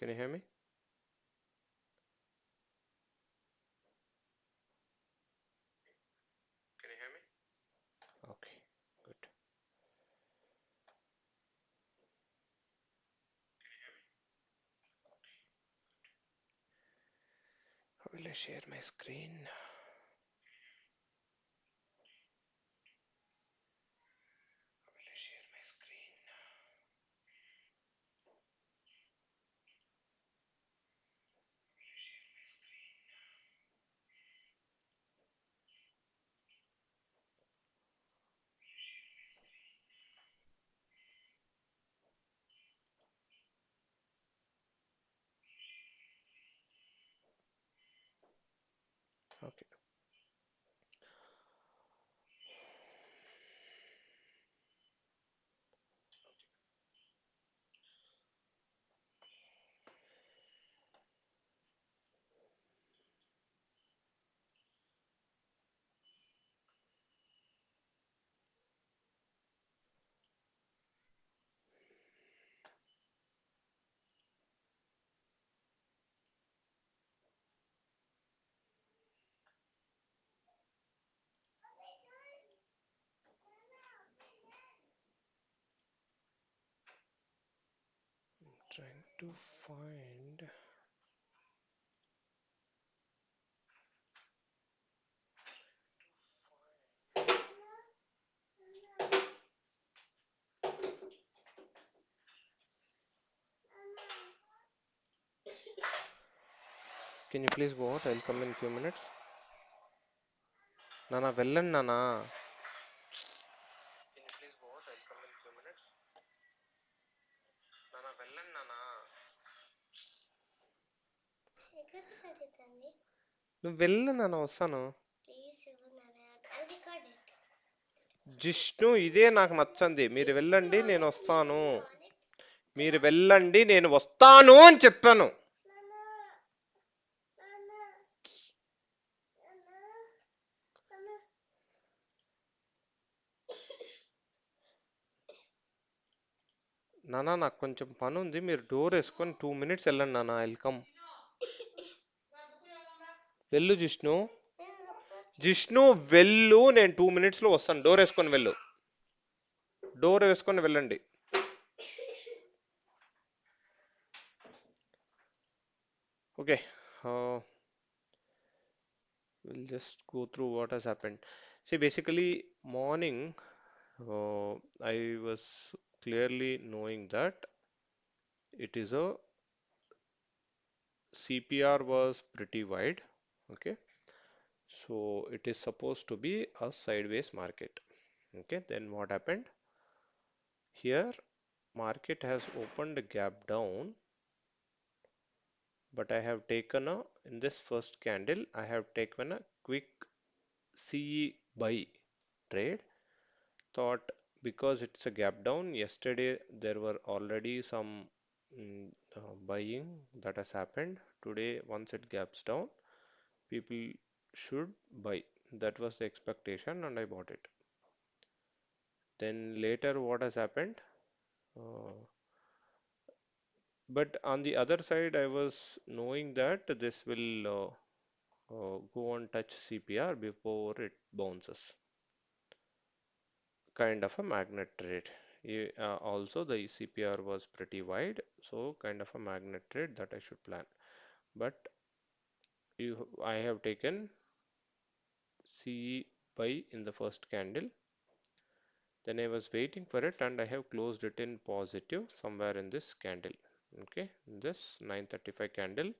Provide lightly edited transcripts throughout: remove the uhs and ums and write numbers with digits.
Can you hear me? Can you hear me? Okay, good. How will I share my screen? How will I share my screen? How will I share my screen? Will I share my screen? Okay. Trying to find. Can you please go out? I'll come in few minutes. Nana, వెళ్ళండి నానా. Can you please go out? I'll come in few minutes. నానా వెళ్ళండి నానా. నువ్వు వెళ్ళు నాన్న, వస్తాను. జిష్ణు, ఇదే నాకు నచ్చంది. మీరు వెళ్ళండి, నేను వస్తాను. మీరు వెళ్ళండి, నేను వస్తాను అని చెప్పాను. నానా, నాకు కొంచెం పని ఉంది. మీరు డోర్ వేసుకొని 2 minutes వెళ్ళండి నానా. వెల్కమ్. వెళ్ళు జిష్ణు. జిష్ణు వెళ్ళు, నేను 2 minutes లో వస్తాను. డోర్ వేసుకొని వెళ్ళు. డోర్ వేసుకొని వెళ్ళండి. Okay, we'll just go through what has happened. See, basically, morning, I was clearly knowing that it is a CPR was pretty wide. Okay, so it is supposed to be a sideways market. Okay, then what happened? Here, market has opened a gap down, but I have taken a, in this first candle, I have taken a quick CE buy trade. Thought because it's a gap down, yesterday there were already some buying that has happened. Today, once it gaps down, people should buy. That was the expectation, and I bought it. Then later, what has happened? Uh, but on the other side, I was knowing that this will go and touch CPR before it bounces. Kind of a magnet trade. Also, the CPR was pretty wide, so kind of a magnet trade that I should plan. But I have taken CE buy in the first candle. Then I was waiting for it, and I have closed it in positive somewhere in this candle. Okay, this 935 candle.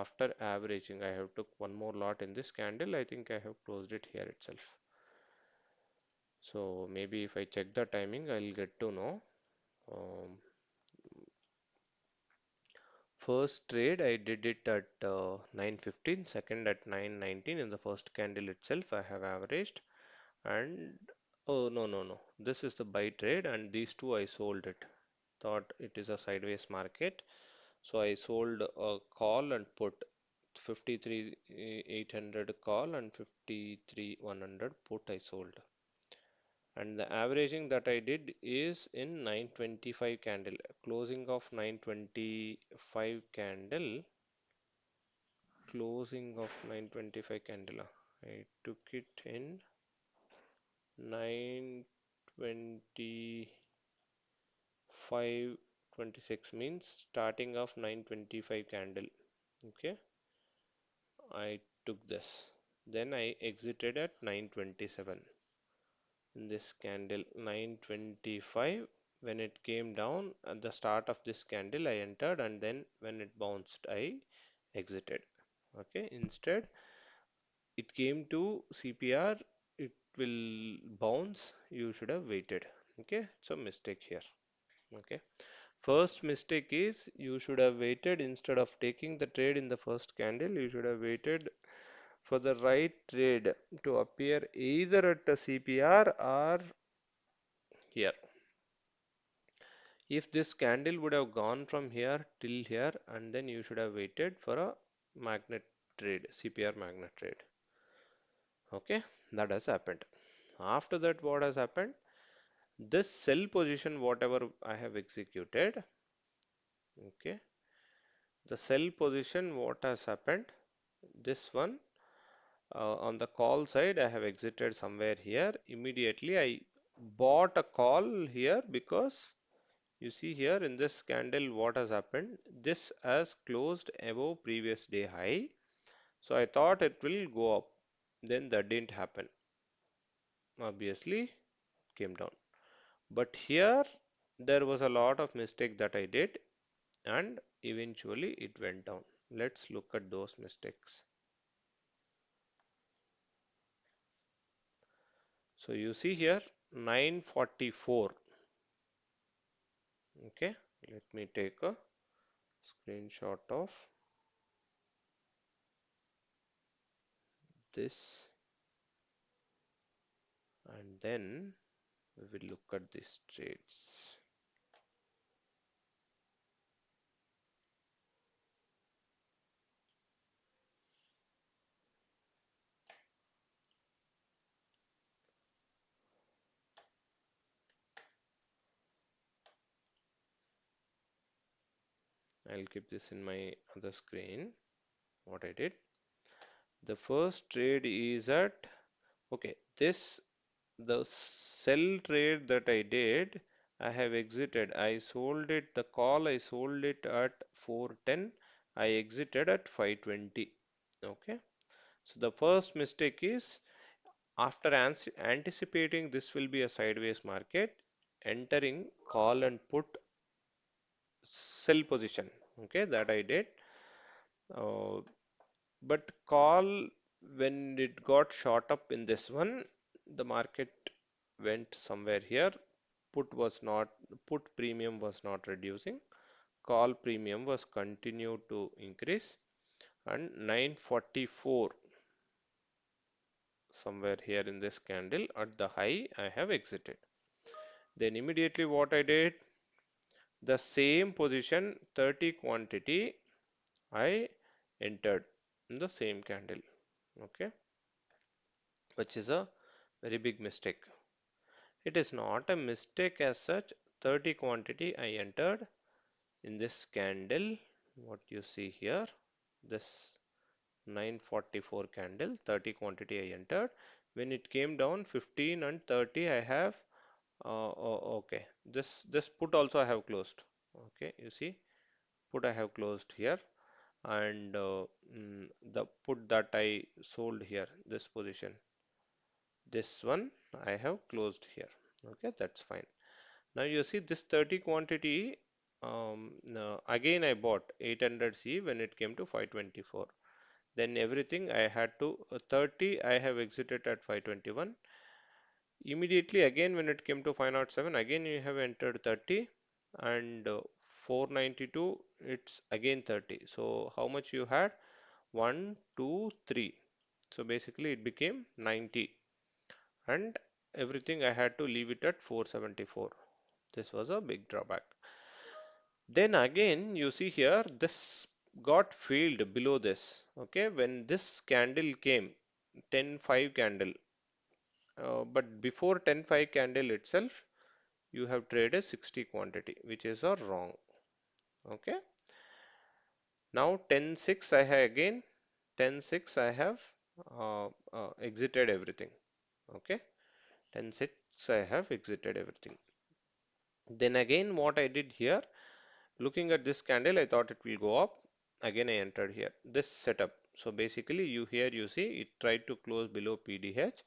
After averaging, I have took one more lot in this candle. I think I have closed it here itself. So maybe if I check the timing, I'll get to know. Um, First trade I did it at 9:15, second at 9:19. In the first candle itself I have averaged, and oh, no, this is the buy trade, and these two I sold it. Thought it is a sideways market, so I sold a call and put. 53 800 call and 53 100 put I sold. and the averaging that I did is in 925 candle, closing of 925 candle, closing of 925 candle. I took it in 925.26 means starting of 925 candle. Okay, I took this. Then I exited at 927 in this candle 925. When it came down at the start of this candle, I entered, and then when it bounced, I exited. Okay, instead it came to CPR, it will bounce. You should have waited. Okay, it's a mistake here. Okay, first mistake is you should have waited instead of taking the trade in the first candle. You should have waited for the right trade to appear either at a CPR or here. If this candle would have gone from here till here, and then you should have waited for a magnet trade, CPR magnet trade. Okay, that has happened. After that, what has happened? This sell position, whatever I have executed, okay, the sell position, what has happened? This one on the call side, I have exited somewhere here. Immediately, I bought a call here because you see here in this candle what has happened? This has closed above previous day high. So I thought it will go up. Then that didn't happen. Obviously came down. But here there was a lot of mistake that I did, and eventually it went down. Let's look at those mistakes. So you see here 944. Okay, let me take a screenshot of this, and then we will look at these trades. I'll keep this in my other screen. What I did. The first trade is at, okay, this, the sell trade that I did, I have exited. I sold it, the call, I sold it at 410. I exited at 520. Okay. So the first mistake is after anticipating this will be a sideways market, entering call and put sell position. Okay, that I did. Uh, but call, when it got shot up in this one, the market went somewhere here. Put was not, put premium was not reducing. Call premium was continued to increase, and 944 somewhere here in this candle at the high I have exited. Then immediately what I did, the same position 30 quantity I entered in the same candle. Okay, which is a very big mistake. It is not a mistake as such. 30 quantity I entered in this candle. What you see here, this 944 candle, 30 quantity I entered. When it came down 15 and 30, I have okay. This put also I have closed. Okay, you see, put I have closed here, and the put that I sold here, this position, this one I have closed here. Okay, that's fine. Now you see this 30 quantity, no, again I bought 800C when it came to 524. Then everything I had to 30 I have exited at 521. Immediately again when it came to 507, again you have entered 30, and 492 it's again 30. So how much you had? 1, 2, 3. So basically it became 90, and everything I had to leave it at 474. This was a big drawback. Then again, you see here, this got failed below this. Okay, when this candle came, 10-5 candle, but before 10-5 candle itself, you have traded 60 quantity, which is a wrong. Okay. Now 10-6 I have again 10-6 I have exited everything. Okay. 10-6 I have exited everything. Then again what I did here, looking at this candle, I thought it will go up. Again I entered here. This setup. So basically you here you see it tried to close below PDH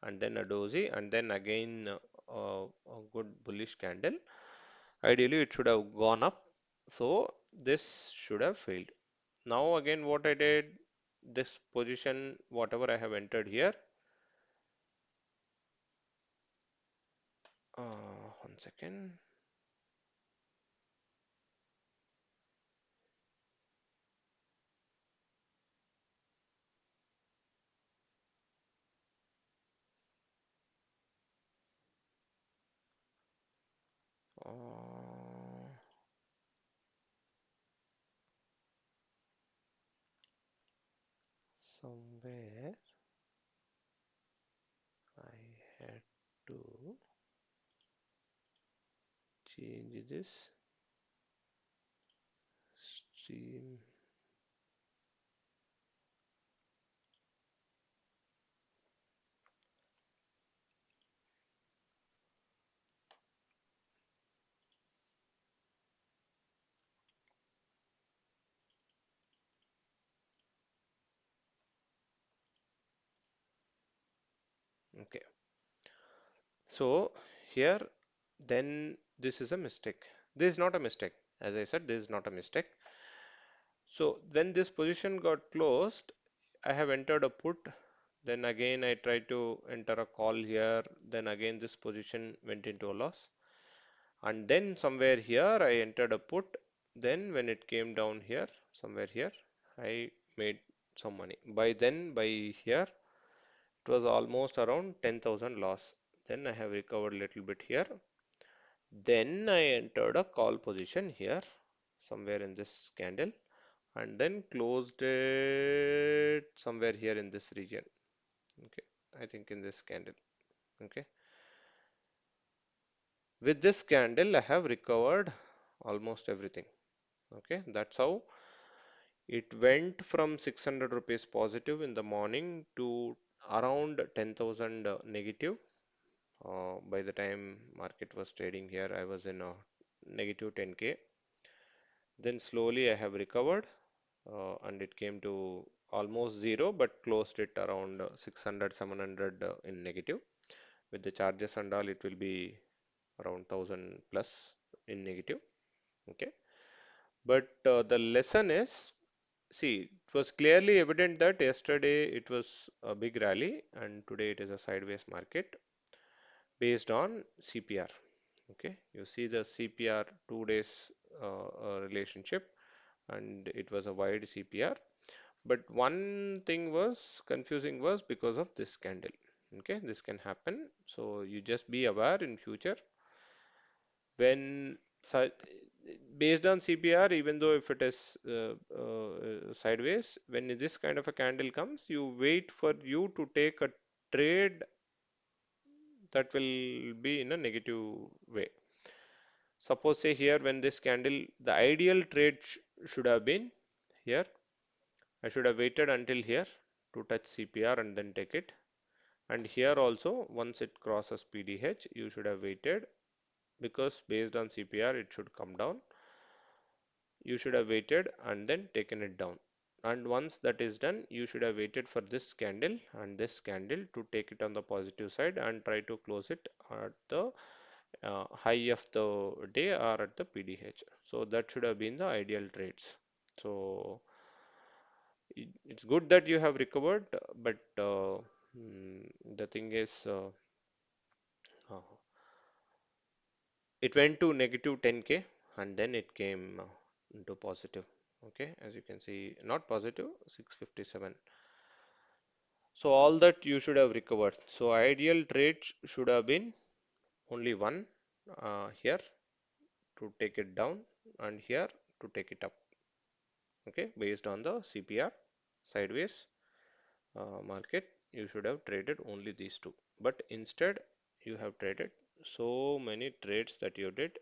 and then a dozy and then again a good bullish candle. Ideally it should have gone up. So this should have failed. Now again what I did, this position whatever I have entered here, 1 second. Uh, Somewhere I had to change this stream. Okay, so here then this is a mistake. This is not a mistake. As I said, this is not a mistake. So when this position got closed, I have entered a put. Then again I tried to enter a call here. Then again this position went into a loss. And then somewhere here I entered a put. Then when it came down here, somewhere here, I made some money. By then, by here, it was almost around 10,000 loss. Then I have recovered a little bit here. Then I entered a call position here, somewhere in this candle, and then closed it somewhere here in this region. Okay, I think in this candle. Okay, with this candle, I have recovered almost everything. Okay, that's how it went from 600 rupees positive in the morning to around 10,000 negative. By the time market was trading here, I was in a negative 10K. Then slowly I have recovered and it came to almost zero, but closed it around 600, 700 in negative. With the charges and all, it will be around 1000 plus in negative. Okay. But the lesson is, see, it was clearly evident that yesterday it was a big rally and today it is a sideways market based on CPR. Okay, you see the CPR 2 days relationship and it was a wide CPR. But one thing was confusing was because of this candle. Okay, this can happen. So you just be aware in future when based on CPR, even though if it is sideways, when this kind of a candle comes, you wait for you to take a trade that will be in a negative way. Suppose say here when this candle, the ideal trade should have been here. I should have waited until here to touch CPR and then take it. And here also, once it crosses PDH, you should have waited because based on CPR, it should come down. You should have waited and then taken it down. And once that is done, you should have waited for this candle and this candle to take it on the positive side and try to close it at the high of the day or at the PDH. So that should have been the ideal trades. So it's good that you have recovered, but the thing is, uh, it went to negative 10K and then it came into positive. Okay, as you can see, not positive, 657. So all that you should have recovered. So ideal trade should have been only one here to take it down and here to take it up. Okay, based on the CPR sideways market, you should have traded only these two. But instead, you have traded so many trades that you did,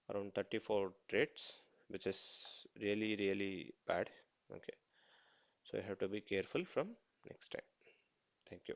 around 34 trades, which is really, really bad. Okay, so you have to be careful from next time. Thank you.